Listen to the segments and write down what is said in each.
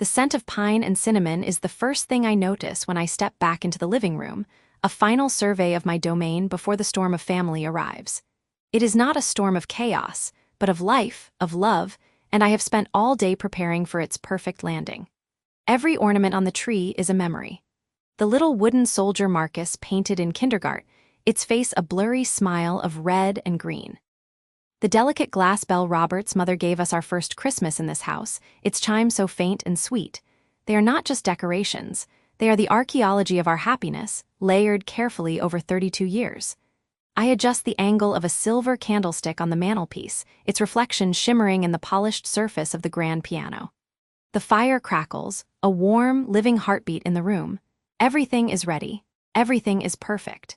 The scent of pine and cinnamon is the first thing I notice when I step back into the living room, a final survey of my domain before the storm of family arrives. It is not a storm of chaos, but of life, of love, and I have spent all day preparing for its perfect landing. Every ornament on the tree is a memory. The little wooden soldier Marcus painted in kindergarten, its face a blurry smile of red and green. The delicate glass bell Robert's mother gave us our first Christmas in this house, its chime so faint and sweet. They are not just decorations, they are the archaeology of our happiness, layered carefully over 32 years. I adjust the angle of a silver candlestick on the mantelpiece, its reflection shimmering in the polished surface of the grand piano. The fire crackles, a warm, living heartbeat in the room. Everything is ready. Everything is perfect.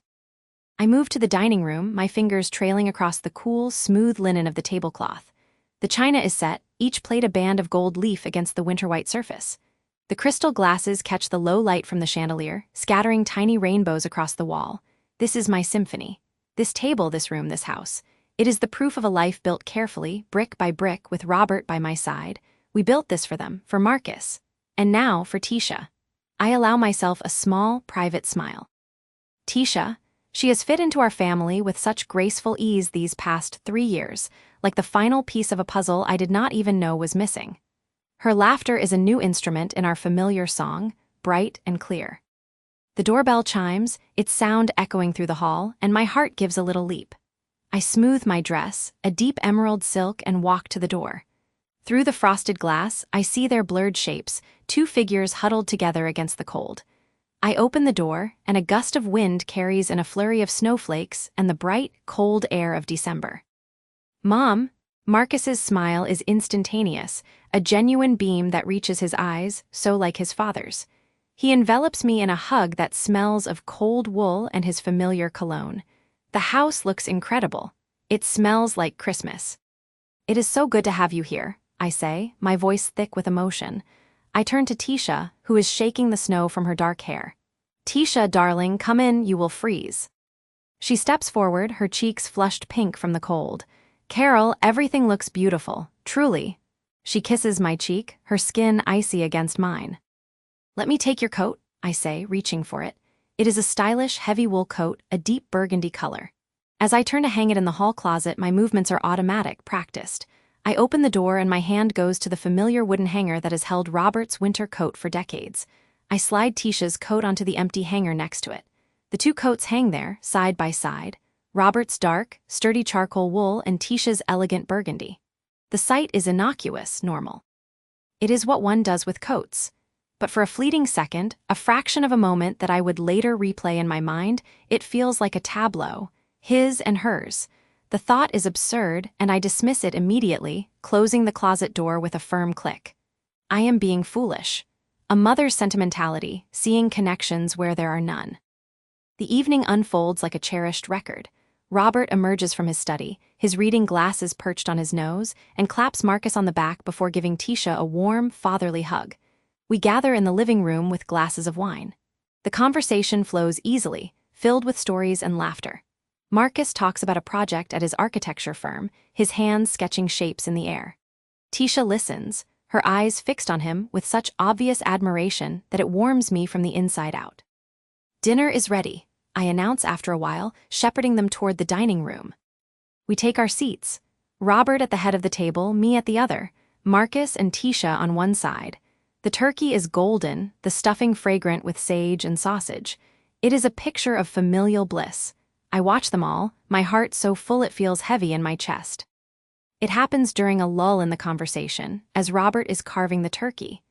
I move to the dining room, my fingers trailing across the cool, smooth linen of the tablecloth. The china is set, each plate a band of gold leaf against the winter-white surface. The crystal glasses catch the low light from the chandelier, scattering tiny rainbows across the wall. This is my symphony. This table, this room, this house. It is the proof of a life built carefully, brick by brick, with Robert by my side. We built this for them, for Marcus. And now for Tisha. I allow myself a small, private smile. Tisha, she has fit into our family with such graceful ease these past 3 years, like the final piece of a puzzle I did not even know was missing. Her laughter is a new instrument in our familiar song, bright and clear. The doorbell chimes, its sound echoing through the hall, and my heart gives a little leap. I smooth my dress, a deep emerald silk, and walk to the door. Through the frosted glass, I see their blurred shapes, 2 figures huddled together against the cold. I open the door, and a gust of wind carries in a flurry of snowflakes and the bright, cold air of December. Mom, Marcus's smile is instantaneous, a genuine beam that reaches his eyes, so like his father's. He envelops me in a hug that smells of cold wool and his familiar cologne. The house looks incredible. It smells like Christmas. It is so good to have you here, I say, my voice thick with emotion. I turn to Tisha, who is shaking the snow from her dark hair. Tisha, darling, come in, you will freeze. She steps forward, her cheeks flushed pink from the cold. Carol, everything looks beautiful, truly. She kisses my cheek, her skin icy against mine. Let me take your coat, I say, reaching for it. It is a stylish, heavy wool coat, a deep burgundy color. As I turn to hang it in the hall closet, my movements are automatic, practiced. I open the door and my hand goes to the familiar wooden hanger that has held Robert's winter coat for decades. I slide Tisha's coat onto the empty hanger next to it. The 2 coats hang there, side by side. Robert's dark, sturdy charcoal wool and Tisha's elegant burgundy. The sight is innocuous, normal. It is what one does with coats. But for a fleeting second, a fraction of a moment that I would later replay in my mind, it feels like a tableau, his and hers. The thought is absurd, and I dismiss it immediately, closing the closet door with a firm click. I am being foolish. A mother's sentimentality, seeing connections where there are none. The evening unfolds like a cherished record. Robert emerges from his study, his reading glasses perched on his nose, and claps Marcus on the back before giving Tisha a warm, fatherly hug. We gather in the living room with glasses of wine. The conversation flows easily, filled with stories and laughter. Marcus talks about a project at his architecture firm, his hands sketching shapes in the air. Tisha listens, her eyes fixed on him with such obvious admiration that it warms me from the inside out. Dinner is ready, I announce after a while, shepherding them toward the dining room. We take our seats. Robert at the head of the table, me at the other, Marcus and Tisha on one side. The turkey is golden, the stuffing fragrant with sage and sausage. It is a picture of familial bliss. I watch them all, my heart so full it feels heavy in my chest. It happens during a lull in the conversation, as Robert is carving the turkey.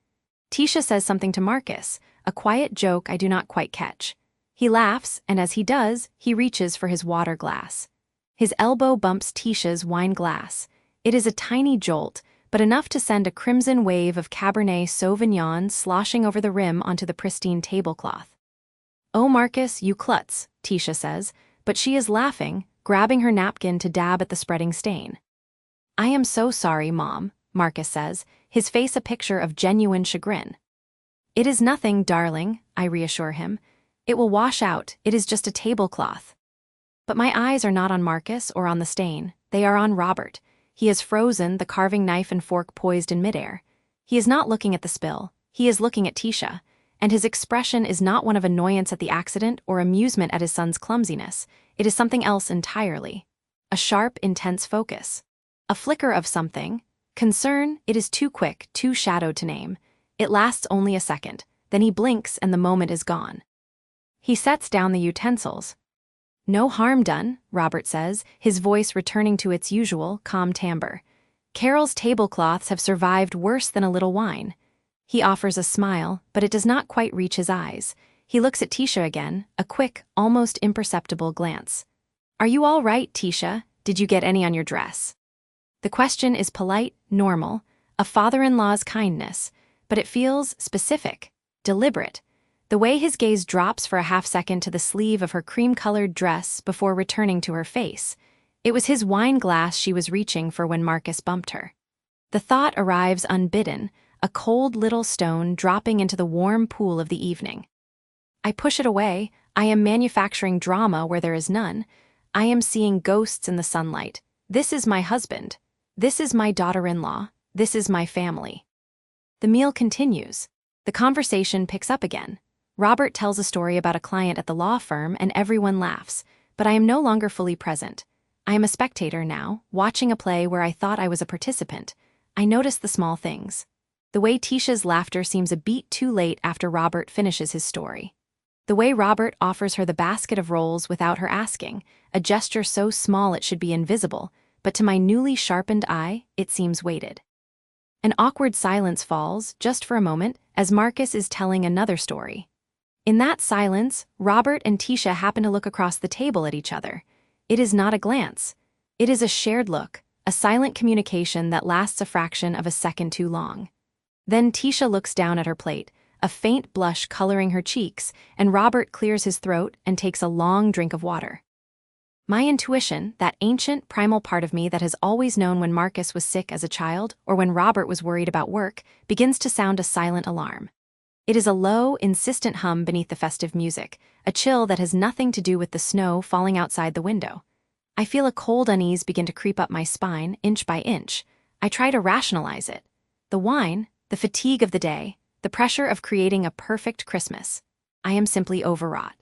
Tisha says something to Marcus, a quiet joke I do not quite catch. He laughs, and as he does, he reaches for his water glass. His elbow bumps Tisha's wine glass. It is a tiny jolt, but enough to send a crimson wave of Cabernet Sauvignon sloshing over the rim onto the pristine tablecloth. "Oh, Marcus, you klutz," Tisha says, but she is laughing, grabbing her napkin to dab at the spreading stain. "I am so sorry, Mom," Marcus says, his face a picture of genuine chagrin. "It is nothing, darling," I reassure him. "It will wash out, it is just a tablecloth." But my eyes are not on Marcus or on the stain, they are on Robert. He is frozen, the carving knife and fork poised in midair. He is not looking at the spill. He is looking at Tisha, and his expression is not one of annoyance at the accident or amusement at his son's clumsiness. It is something else entirely. A sharp, intense focus. A flicker of something. Concern. It is too quick, too shadowed to name. It lasts only a second. Then he blinks and the moment is gone. He sets down the utensils. "No harm done," Robert says, his voice returning to its usual, calm timbre. "Carol's tablecloths have survived worse than a little wine." He offers a smile, but it does not quite reach his eyes. He looks at Tisha again, a quick, almost imperceptible glance. "Are you all right, Tisha? Did you get any on your dress?" The question is polite, normal, a father-in-law's kindness, but it feels specific, deliberate. The way his gaze drops for a half-second to the sleeve of her cream-colored dress before returning to her face. It was his wine glass she was reaching for when Marcus bumped her. The thought arrives unbidden, a cold little stone dropping into the warm pool of the evening. I push it away. I am manufacturing drama where there is none. I am seeing ghosts in the sunlight. This is my husband. This is my daughter-in-law. This is my family. The meal continues. The conversation picks up again. Robert tells a story about a client at the law firm and everyone laughs, but I am no longer fully present. I am a spectator now, watching a play where I thought I was a participant. I notice the small things. The way Tisha's laughter seems a beat too late after Robert finishes his story. The way Robert offers her the basket of rolls without her asking, a gesture so small it should be invisible, but to my newly sharpened eye, it seems weighted. An awkward silence falls, just for a moment, as Marcus is telling another story. In that silence, Robert and Tisha happen to look across the table at each other. It is not a glance. It is a shared look, a silent communication that lasts a fraction of a second too long. Then Tisha looks down at her plate, a faint blush coloring her cheeks, and Robert clears his throat and takes a long drink of water. My intuition, that ancient, primal part of me that has always known when Marcus was sick as a child or when Robert was worried about work, begins to sound a silent alarm. It is a low, insistent hum beneath the festive music, a chill that has nothing to do with the snow falling outside the window. I feel a cold unease begin to creep up my spine, inch by inch. I try to rationalize it. The wine, the fatigue of the day, the pressure of creating a perfect Christmas. I am simply overwrought.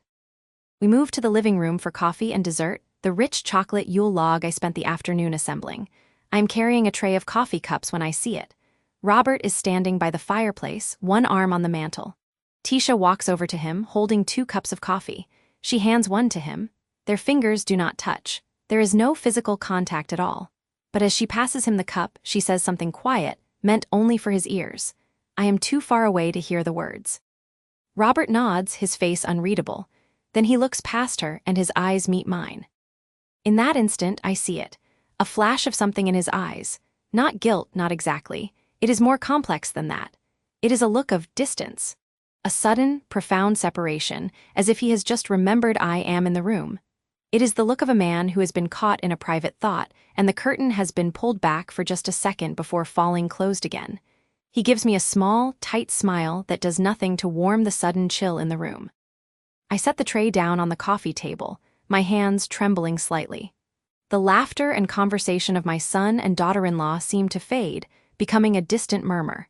We move to the living room for coffee and dessert, the rich chocolate Yule log I spent the afternoon assembling. I am carrying a tray of coffee cups when I see it. Robert is standing by the fireplace, one arm on the mantel. Tisha walks over to him, holding 2 cups of coffee. She hands one to him. Their fingers do not touch. There is no physical contact at all. But as she passes him the cup, she says something quiet, meant only for his ears. I am too far away to hear the words. Robert nods, his face unreadable. Then he looks past her and his eyes meet mine. In that instant, I see it. A flash of something in his eyes. Not guilt, not exactly. It is more complex than that. It is a look of distance. A sudden, profound separation, as if he has just remembered I am in the room. It is the look of a man who has been caught in a private thought, and the curtain has been pulled back for just a second before falling closed again. He gives me a small, tight smile that does nothing to warm the sudden chill in the room. I set the tray down on the coffee table, my hands trembling slightly. The laughter and conversation of my son and daughter-in-law seem to fade, becoming a distant murmur.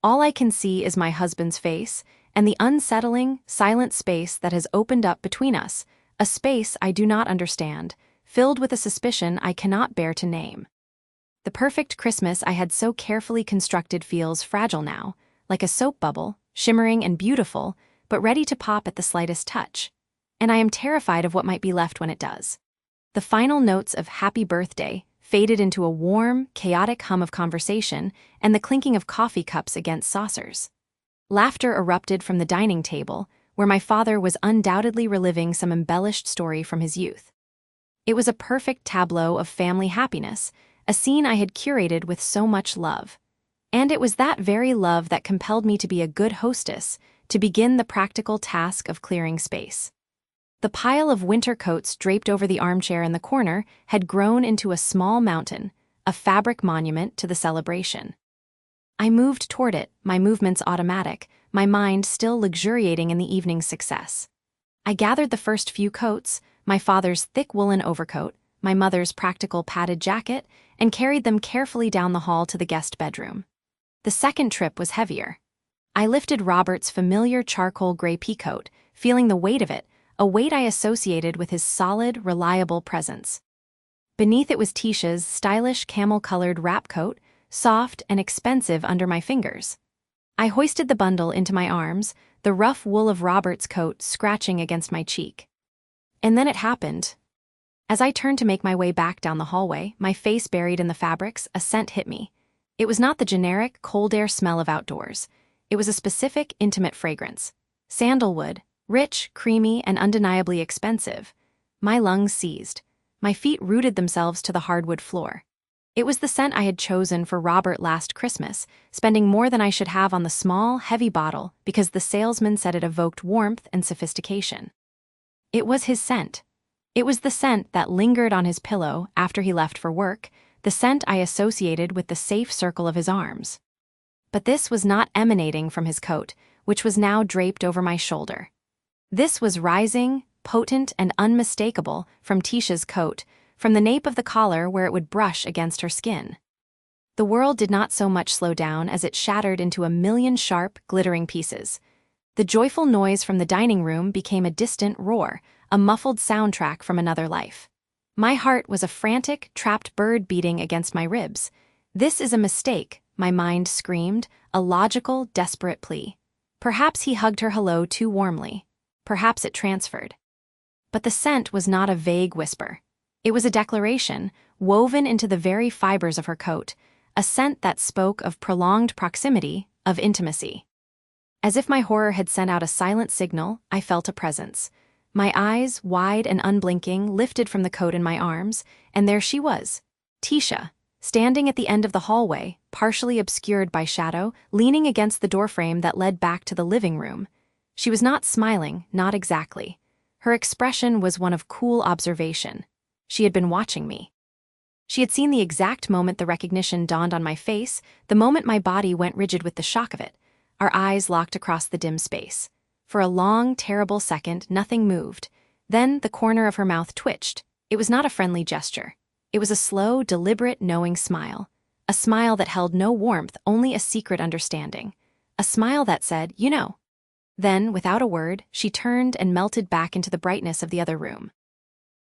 All I can see is my husband's face, and the unsettling, silent space that has opened up between us, a space I do not understand, filled with a suspicion I cannot bear to name. The perfect Christmas I had so carefully constructed feels fragile now, like a soap bubble, shimmering and beautiful, but ready to pop at the slightest touch. And I am terrified of what might be left when it does. The final notes of Happy Birthday faded into a warm, chaotic hum of conversation and the clinking of coffee cups against saucers. Laughter erupted from the dining table, where my father was undoubtedly reliving some embellished story from his youth. It was a perfect tableau of family happiness, a scene I had curated with so much love. And it was that very love that compelled me to be a good hostess, to begin the practical task of clearing space. The pile of winter coats draped over the armchair in the corner had grown into a small mountain, a fabric monument to the celebration. I moved toward it, my movements automatic, my mind still luxuriating in the evening's success. I gathered the first few coats, my father's thick woolen overcoat, my mother's practical padded jacket, and carried them carefully down the hall to the guest bedroom. The second trip was heavier. I lifted Robert's familiar charcoal gray peacoat, feeling the weight of it, a weight I associated with his solid, reliable presence. Beneath it was Tisha's stylish camel-colored wrap coat, soft and expensive under my fingers. I hoisted the bundle into my arms, the rough wool of Robert's coat scratching against my cheek. And then it happened. As I turned to make my way back down the hallway, my face buried in the fabrics, a scent hit me. It was not the generic, cold air smell of outdoors. It was a specific, intimate fragrance. Sandalwood, rich, creamy, and undeniably expensive. My lungs seized. My feet rooted themselves to the hardwood floor. It was the scent I had chosen for Robert last Christmas, spending more than I should have on the small, heavy bottle because the salesman said it evoked warmth and sophistication. It was his scent. It was the scent that lingered on his pillow after he left for work, the scent I associated with the safe circle of his arms. But this was not emanating from his coat, which was now draped over my shoulder. This was rising, potent and unmistakable from Tisha's coat, from the nape of the collar where it would brush against her skin. The world did not so much slow down as it shattered into a million sharp, glittering pieces. The joyful noise from the dining room became a distant roar, a muffled soundtrack from another life. My heart was a frantic, trapped bird beating against my ribs. This is a mistake, my mind screamed, a logical, desperate plea. Perhaps he hugged her hello too warmly. Perhaps it transferred. But the scent was not a vague whisper. It was a declaration, woven into the very fibers of her coat, a scent that spoke of prolonged proximity, of intimacy. As if my horror had sent out a silent signal, I felt a presence. My eyes, wide and unblinking, lifted from the coat in my arms, and there she was, Tisha, standing at the end of the hallway, partially obscured by shadow, leaning against the doorframe that led back to the living room. She was not smiling, not exactly. Her expression was one of cool observation. She had been watching me. She had seen the exact moment the recognition dawned on my face, the moment my body went rigid with the shock of it. Our eyes locked across the dim space. For a long, terrible second, nothing moved. Then the corner of her mouth twitched. It was not a friendly gesture. It was a slow, deliberate, knowing smile. A smile that held no warmth, only a secret understanding. A smile that said, "You know." Then, without a word, she turned and melted back into the brightness of the other room.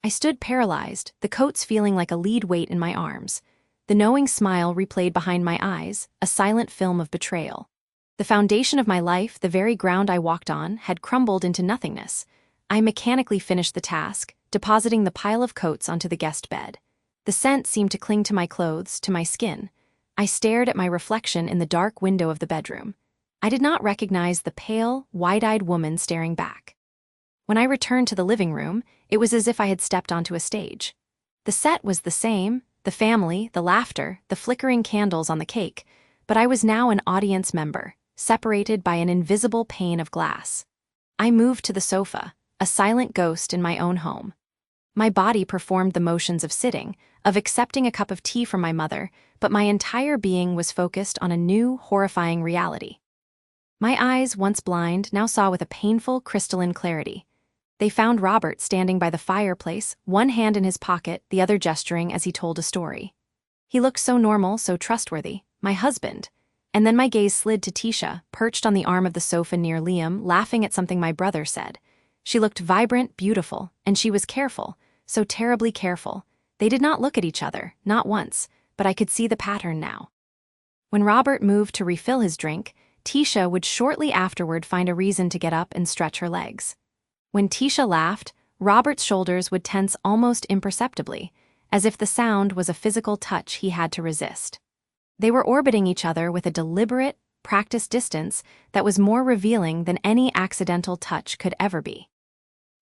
I stood paralyzed, the coats feeling like a lead weight in my arms. The knowing smile replayed behind my eyes, a silent film of betrayal. The foundation of my life, the very ground I walked on, had crumbled into nothingness. I mechanically finished the task, depositing the pile of coats onto the guest bed. The scent seemed to cling to my clothes, to my skin. I stared at my reflection in the dark window of the bedroom. I did not recognize the pale, wide-eyed woman staring back. When I returned to the living room, it was as if I had stepped onto a stage. The set was the same, the family, the laughter, the flickering candles on the cake, but I was now an audience member, separated by an invisible pane of glass. I moved to the sofa, a silent ghost in my own home. My body performed the motions of sitting, of accepting a cup of tea from my mother, but my entire being was focused on a new, horrifying reality. My eyes, once blind, now saw with a painful, crystalline clarity. They found Robert standing by the fireplace, one hand in his pocket, the other gesturing as he told a story. He looked so normal, so trustworthy, my husband. And then my gaze slid to Tisha, perched on the arm of the sofa near Liam, laughing at something my brother said. She looked vibrant, beautiful, and she was careful, so terribly careful. They did not look at each other, not once, but I could see the pattern now. When Robert moved to refill his drink, Tisha would shortly afterward find a reason to get up and stretch her legs. When Tisha laughed, Robert's shoulders would tense almost imperceptibly, as if the sound was a physical touch he had to resist. They were orbiting each other with a deliberate, practiced distance that was more revealing than any accidental touch could ever be.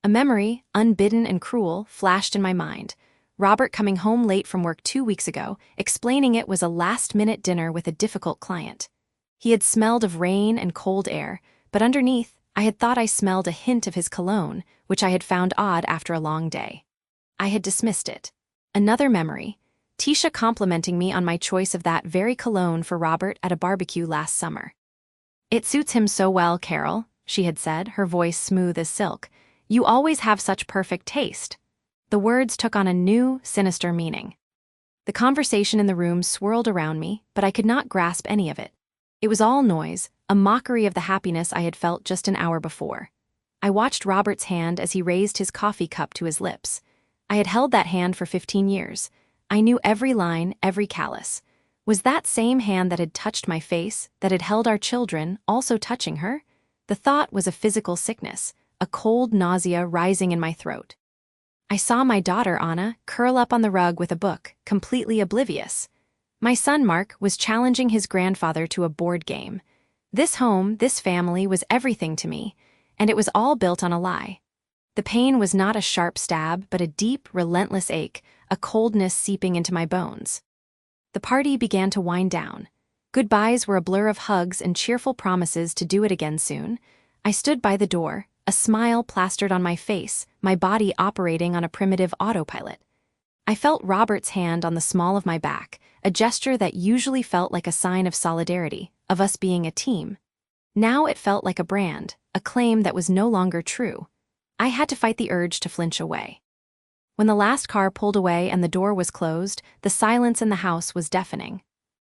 A memory, unbidden and cruel, flashed in my mind. Robert coming home late from work 2 weeks ago, explaining it was a last-minute dinner with a difficult client. He had smelled of rain and cold air, but underneath, I had thought I smelled a hint of his cologne, which I had found odd after a long day. I had dismissed it. Another memory, Tisha complimenting me on my choice of that very cologne for Robert at a barbecue last summer. "It suits him so well, Carol," she had said, her voice smooth as silk. "You always have such perfect taste." The words took on a new, sinister meaning. The conversation in the room swirled around me, but I could not grasp any of it. It was all noise, a mockery of the happiness I had felt just an hour before. I watched Robert's hand as he raised his coffee cup to his lips. I had held that hand for 15 years. I knew every line, every callus. Was that same hand that had touched my face, that had held our children, also touching her? The thought was a physical sickness, a cold nausea rising in my throat. I saw my daughter, Anna, curl up on the rug with a book, completely oblivious. My son, Mark, was challenging his grandfather to a board game. This home, this family, was everything to me, and it was all built on a lie. The pain was not a sharp stab, but a deep, relentless ache, a coldness seeping into my bones. The party began to wind down. Goodbyes were a blur of hugs and cheerful promises to do it again soon. I stood by the door, a smile plastered on my face, my body operating on a primitive autopilot. I felt Robert's hand on the small of my back, a gesture that usually felt like a sign of solidarity, of us being a team. Now it felt like a brand, a claim that was no longer true. I had to fight the urge to flinch away. When the last car pulled away and the door was closed, the silence in the house was deafening.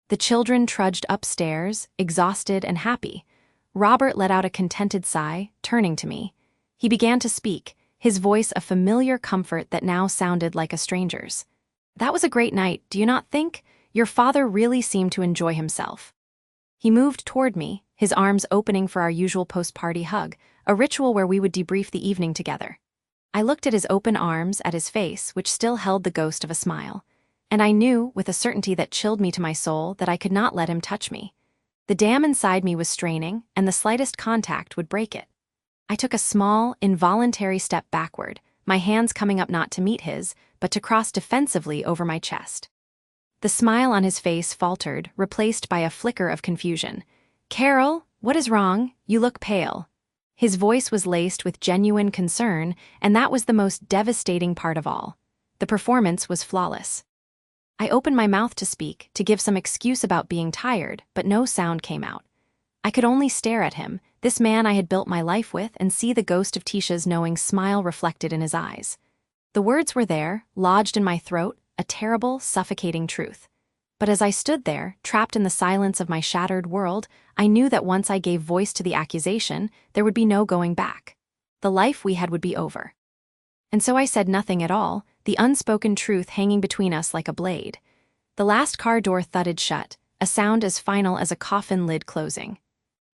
The children trudged upstairs, exhausted and happy. Robert let out a contented sigh, turning to me. He began to speak, his voice a familiar comfort that now sounded like a stranger's. "That was a great night, do you not think? Your father really seemed to enjoy himself." He moved toward me, his arms opening for our usual post-party hug, a ritual where we would debrief the evening together. I looked at his open arms, at his face, which still held the ghost of a smile. And I knew, with a certainty that chilled me to my soul, that I could not let him touch me. The dam inside me was straining, and the slightest contact would break it. I took a small, involuntary step backward, my hands coming up not to meet his, but to cross defensively over my chest. The smile on his face faltered, replaced by a flicker of confusion. "Carol, what is wrong? You look pale." His voice was laced with genuine concern, and that was the most devastating part of all. The performance was flawless. I opened my mouth to speak, to give some excuse about being tired, but no sound came out. I could only stare at him, this man I had built my life with, and see the ghost of Tisha's knowing smile reflected in his eyes. The words were there, lodged in my throat, a terrible, suffocating truth. But as I stood there, trapped in the silence of my shattered world, I knew that once I gave voice to the accusation, there would be no going back. The life we had would be over. And so I said nothing at all, the unspoken truth hanging between us like a blade. The last car door thudded shut, a sound as final as a coffin lid closing.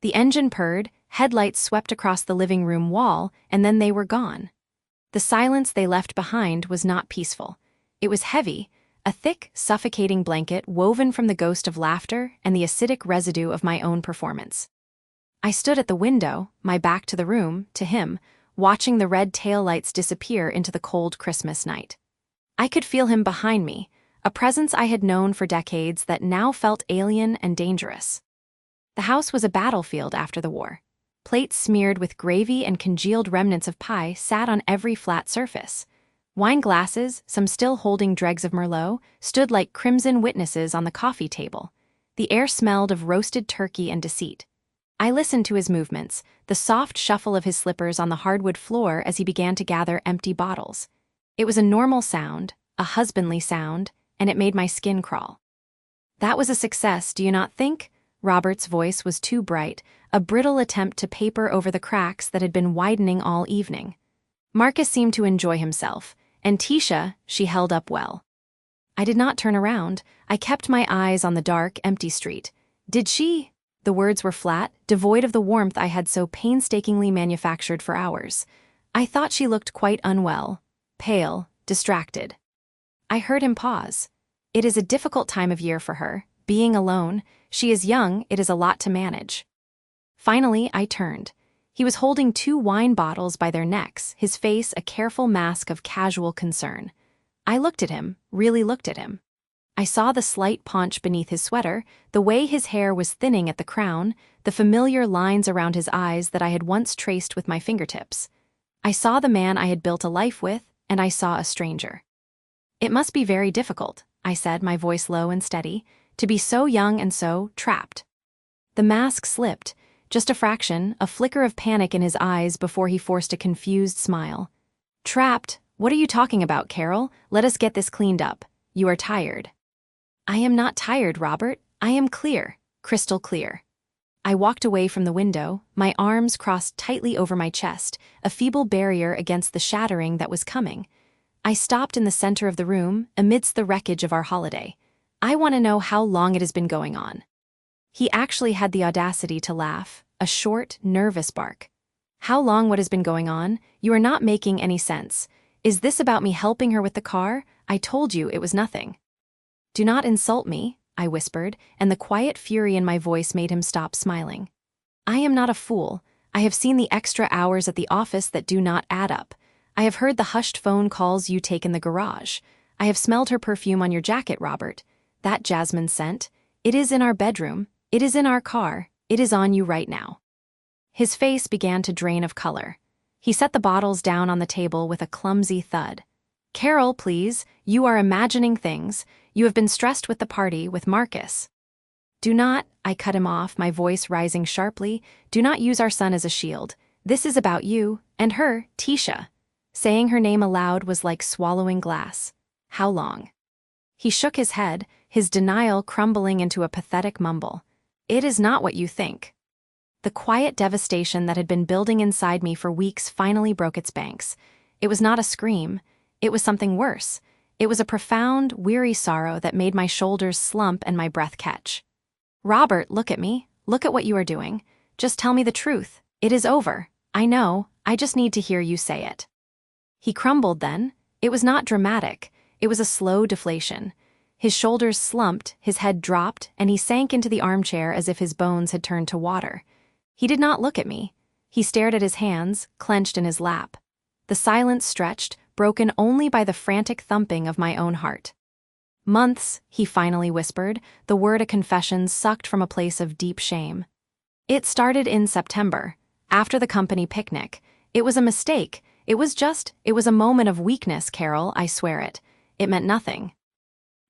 The engine purred, headlights swept across the living room wall, and then they were gone. The silence they left behind was not peaceful. It was heavy, a thick, suffocating blanket woven from the ghost of laughter and the acidic residue of my own performance. I stood at the window, my back to the room, to him, watching the red taillights disappear into the cold Christmas night. I could feel him behind me, a presence I had known for decades that now felt alien and dangerous. The house was a battlefield after the war. Plates smeared with gravy and congealed remnants of pie sat on every flat surface. Wine glasses, some still holding dregs of Merlot, stood like crimson witnesses on the coffee table. The air smelled of roasted turkey and deceit. I listened to his movements, the soft shuffle of his slippers on the hardwood floor as he began to gather empty bottles. It was a normal sound, a husbandly sound, and it made my skin crawl. "That was a success, do you not think?" Robert's voice was too bright, a brittle attempt to paper over the cracks that had been widening all evening. Marcus seemed to enjoy himself, and Tisha, she held up well. I did not turn around. I kept my eyes on the dark, empty street. "Did she?" The words were flat, devoid of the warmth I had so painstakingly manufactured for hours. I thought she looked quite unwell, pale, distracted. I heard him pause. It is a difficult time of year for her. Being alone, she is young, it is a lot to manage. Finally, I turned. He was holding 2 wine bottles by their necks, his face a careful mask of casual concern. I looked at him, really looked at him. I saw the slight paunch beneath his sweater, the way his hair was thinning at the crown, the familiar lines around his eyes that I had once traced with my fingertips. I saw the man I had built a life with, and I saw a stranger. "It must be very difficult," I said, my voice low and steady, "to be so young and so trapped." The mask slipped, just a fraction, a flicker of panic in his eyes before he forced a confused smile. "Trapped? What are you talking about, Carol? Let us get this cleaned up. You are tired." "I am not tired, Robert. I am clear, crystal clear." I walked away from the window, my arms crossed tightly over my chest, a feeble barrier against the shattering that was coming. I stopped in the center of the room, amidst the wreckage of our holiday. I want to know how long it has been going on. He actually had the audacity to laugh, a short, nervous bark. How long what has been going on? You are not making any sense. Is this about me helping her with the car? I told you it was nothing. Do not insult me, I whispered, and the quiet fury in my voice made him stop smiling. I am not a fool. I have seen the extra hours at the office that do not add up. I have heard the hushed phone calls you take in the garage. I have smelled her perfume on your jacket, Robert. That jasmine scent. It is in our bedroom. It is in our car. It is on you right now. His face began to drain of color. He set the bottles down on the table with a clumsy thud. Carol, please, you are imagining things. You have been stressed with the party with Marcus. Do not, I cut him off, my voice rising sharply, do not use our son as a shield. This is about you, and her, Tisha. Saying her name aloud was like swallowing glass. How long? He shook his head, his denial crumbling into a pathetic mumble. It is not what you think. The quiet devastation that had been building inside me for weeks finally broke its banks. It was not a scream. It was something worse. It was a profound, weary sorrow that made my shoulders slump and my breath catch. Robert, look at me. Look at what you are doing. Just tell me the truth. It is over. I know. I just need to hear you say it. He crumbled then. It was not dramatic. It was a slow deflation. His shoulders slumped, his head dropped, and he sank into the armchair as if his bones had turned to water. He did not look at me. He stared at his hands, clenched in his lap. The silence stretched, broken only by the frantic thumping of my own heart. Months, he finally whispered, the word a confession sucked from a place of deep shame. It started in September, after the company picnic. It was a mistake. It was a moment of weakness, Carol, I swear it. It meant nothing.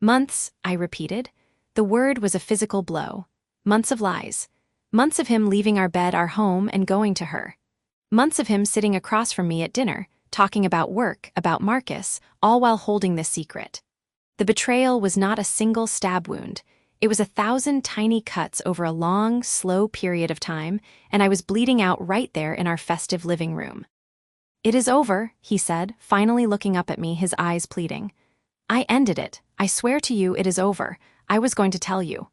Months, I repeated. The word was a physical blow. Months of lies. Months of him leaving our bed, our home, and going to her. Months of him sitting across from me at dinner, talking about work, about Marcus, all while holding this secret. The betrayal was not a single stab wound. It was 1,000 tiny cuts over a long, slow period of time, and I was bleeding out right there in our festive living room. It is over, he said, finally looking up at me, his eyes pleading. I ended it. I swear to you it is over. I was going to tell you.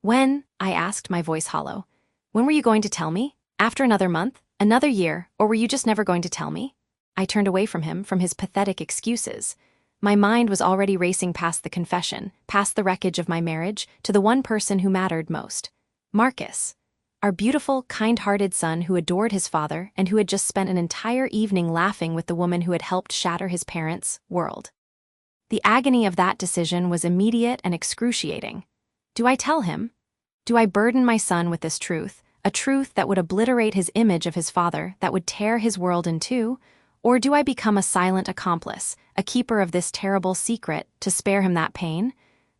When? I asked, my voice hollow. When were you going to tell me? After another month? Another year? Or were you just never going to tell me? I turned away from him, from his pathetic excuses. My mind was already racing past the confession, past the wreckage of my marriage, to the one person who mattered most. Marcus. Our beautiful, kind-hearted son who adored his father and who had just spent an entire evening laughing with the woman who had helped shatter his parents' world. The agony of that decision was immediate and excruciating. Do I tell him? Do I burden my son with this truth, a truth that would obliterate his image of his father, that would tear his world in two? Or do I become a silent accomplice, a keeper of this terrible secret, to spare him that pain?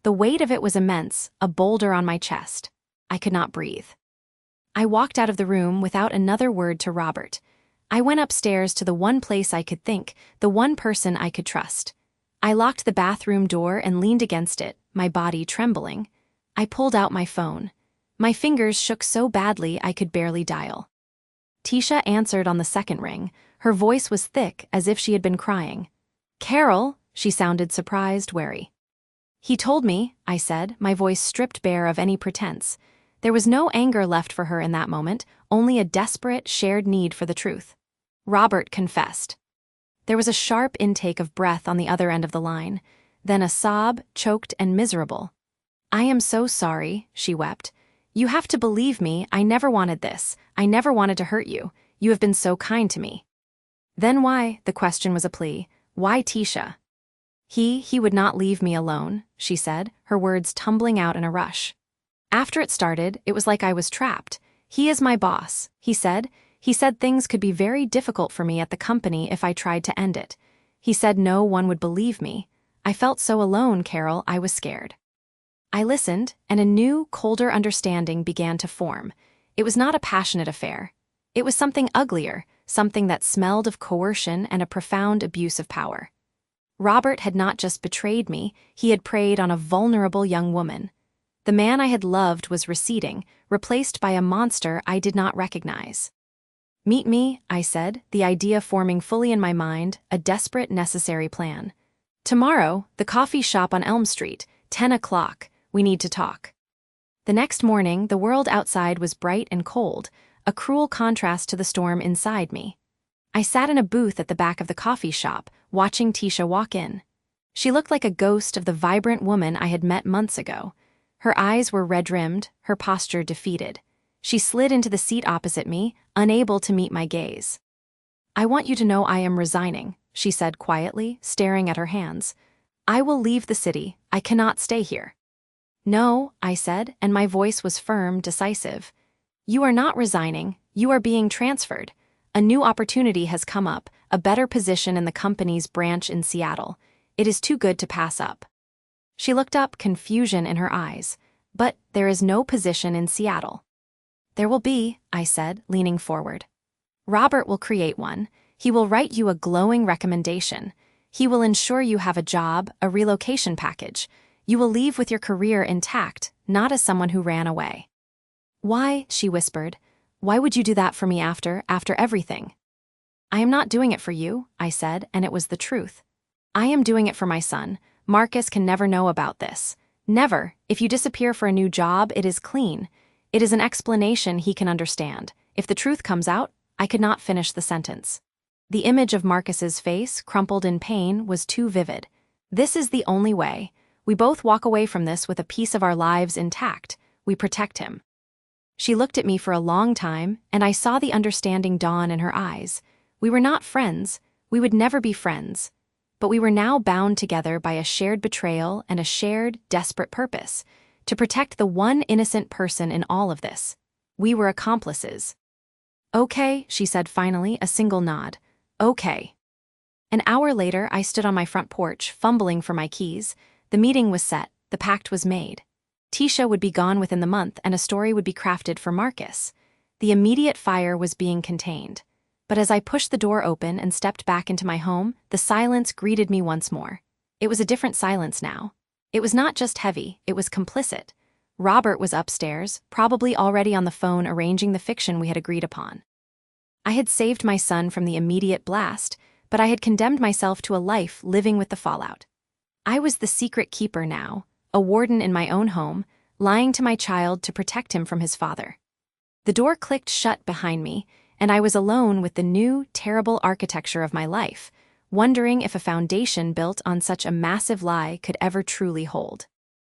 The weight of it was immense, a boulder on my chest. I could not breathe. I walked out of the room without another word to Robert. I went upstairs to the one place I could think, the one person I could trust. I locked the bathroom door and leaned against it, my body trembling. I pulled out my phone. My fingers shook so badly I could barely dial. Tisha answered on the second ring. Her voice was thick, as if she had been crying. Carol, she sounded surprised, wary. He told me, I said, my voice stripped bare of any pretense. There was no anger left for her in that moment, only a desperate, shared need for the truth. Robert confessed. There was a sharp intake of breath on the other end of the line, then a sob, choked and miserable. I am so sorry, she wept. You have to believe me, I never wanted this. I never wanted to hurt you. You have been so kind to me. Then why, the question was a plea, why Tisha? He would not leave me alone, she said, her words tumbling out in a rush. After it started, it was like I was trapped. He is my boss, he said. He said things could be very difficult for me at the company if I tried to end it. He said no one would believe me. I felt so alone, Carol, I was scared. I listened, and a new, colder understanding began to form. It was not a passionate affair. It was something uglier, something that smelled of coercion and a profound abuse of power. Robert had not just betrayed me, he had preyed on a vulnerable young woman. The man I had loved was receding, replaced by a monster I did not recognize. "Meet me," I said, the idea forming fully in my mind, a desperate, necessary plan. "Tomorrow, the coffee shop on Elm Street, 10 o'clock, we need to talk." The next morning, the world outside was bright and cold, a cruel contrast to the storm inside me. I sat in a booth at the back of the coffee shop, watching Tisha walk in. She looked like a ghost of the vibrant woman I had met months ago. Her eyes were red-rimmed, her posture defeated. She slid into the seat opposite me, unable to meet my gaze. "I want you to know I am resigning," she said quietly, staring at her hands. "I will leave the city. I cannot stay here." "No," I said, and my voice was firm, decisive. "You are not resigning, you are being transferred. A new opportunity has come up, a better position in the company's branch in Seattle. It is too good to pass up." She looked up, confusion in her eyes. "But there is no position in Seattle." "There will be," I said, leaning forward. "Robert will create one. He will write you a glowing recommendation. He will ensure you have a job, a relocation package. You will leave with your career intact, not as someone who ran away." "Why," she whispered, "why would you do that for me after everything?" "I am not doing it for you," I said, and it was the truth. "I am doing it for my son. Marcus can never know about this. Never. If you disappear for a new job, it is clean. It is an explanation he can understand. If the truth comes out, I could not finish the sentence. The image of Marcus's face, crumpled in pain, was too vivid. This is the only way. We both walk away from this with a piece of our lives intact. We protect him." She looked at me for a long time, and I saw the understanding dawn in her eyes. We were not friends. We would never be friends. But we were now bound together by a shared betrayal and a shared, desperate purpose, to protect the one innocent person in all of this. We were accomplices. "Okay," she said finally, a single nod. "Okay." An hour later, I stood on my front porch, fumbling for my keys. The meeting was set, the pact was made. Tisha would be gone within the month, and a story would be crafted for Marcus. The immediate fire was being contained. But as I pushed the door open and stepped back into my home, the silence greeted me once more. It was a different silence now. It was not just heavy, it was complicit. Robert was upstairs, probably already on the phone arranging the fiction we had agreed upon. I had saved my son from the immediate blast, but I had condemned myself to a life living with the fallout. I was the secret keeper now, a warden in my own home, lying to my child to protect him from his father. The door clicked shut behind me, and I was alone with the new, terrible architecture of my life, wondering if a foundation built on such a massive lie could ever truly hold.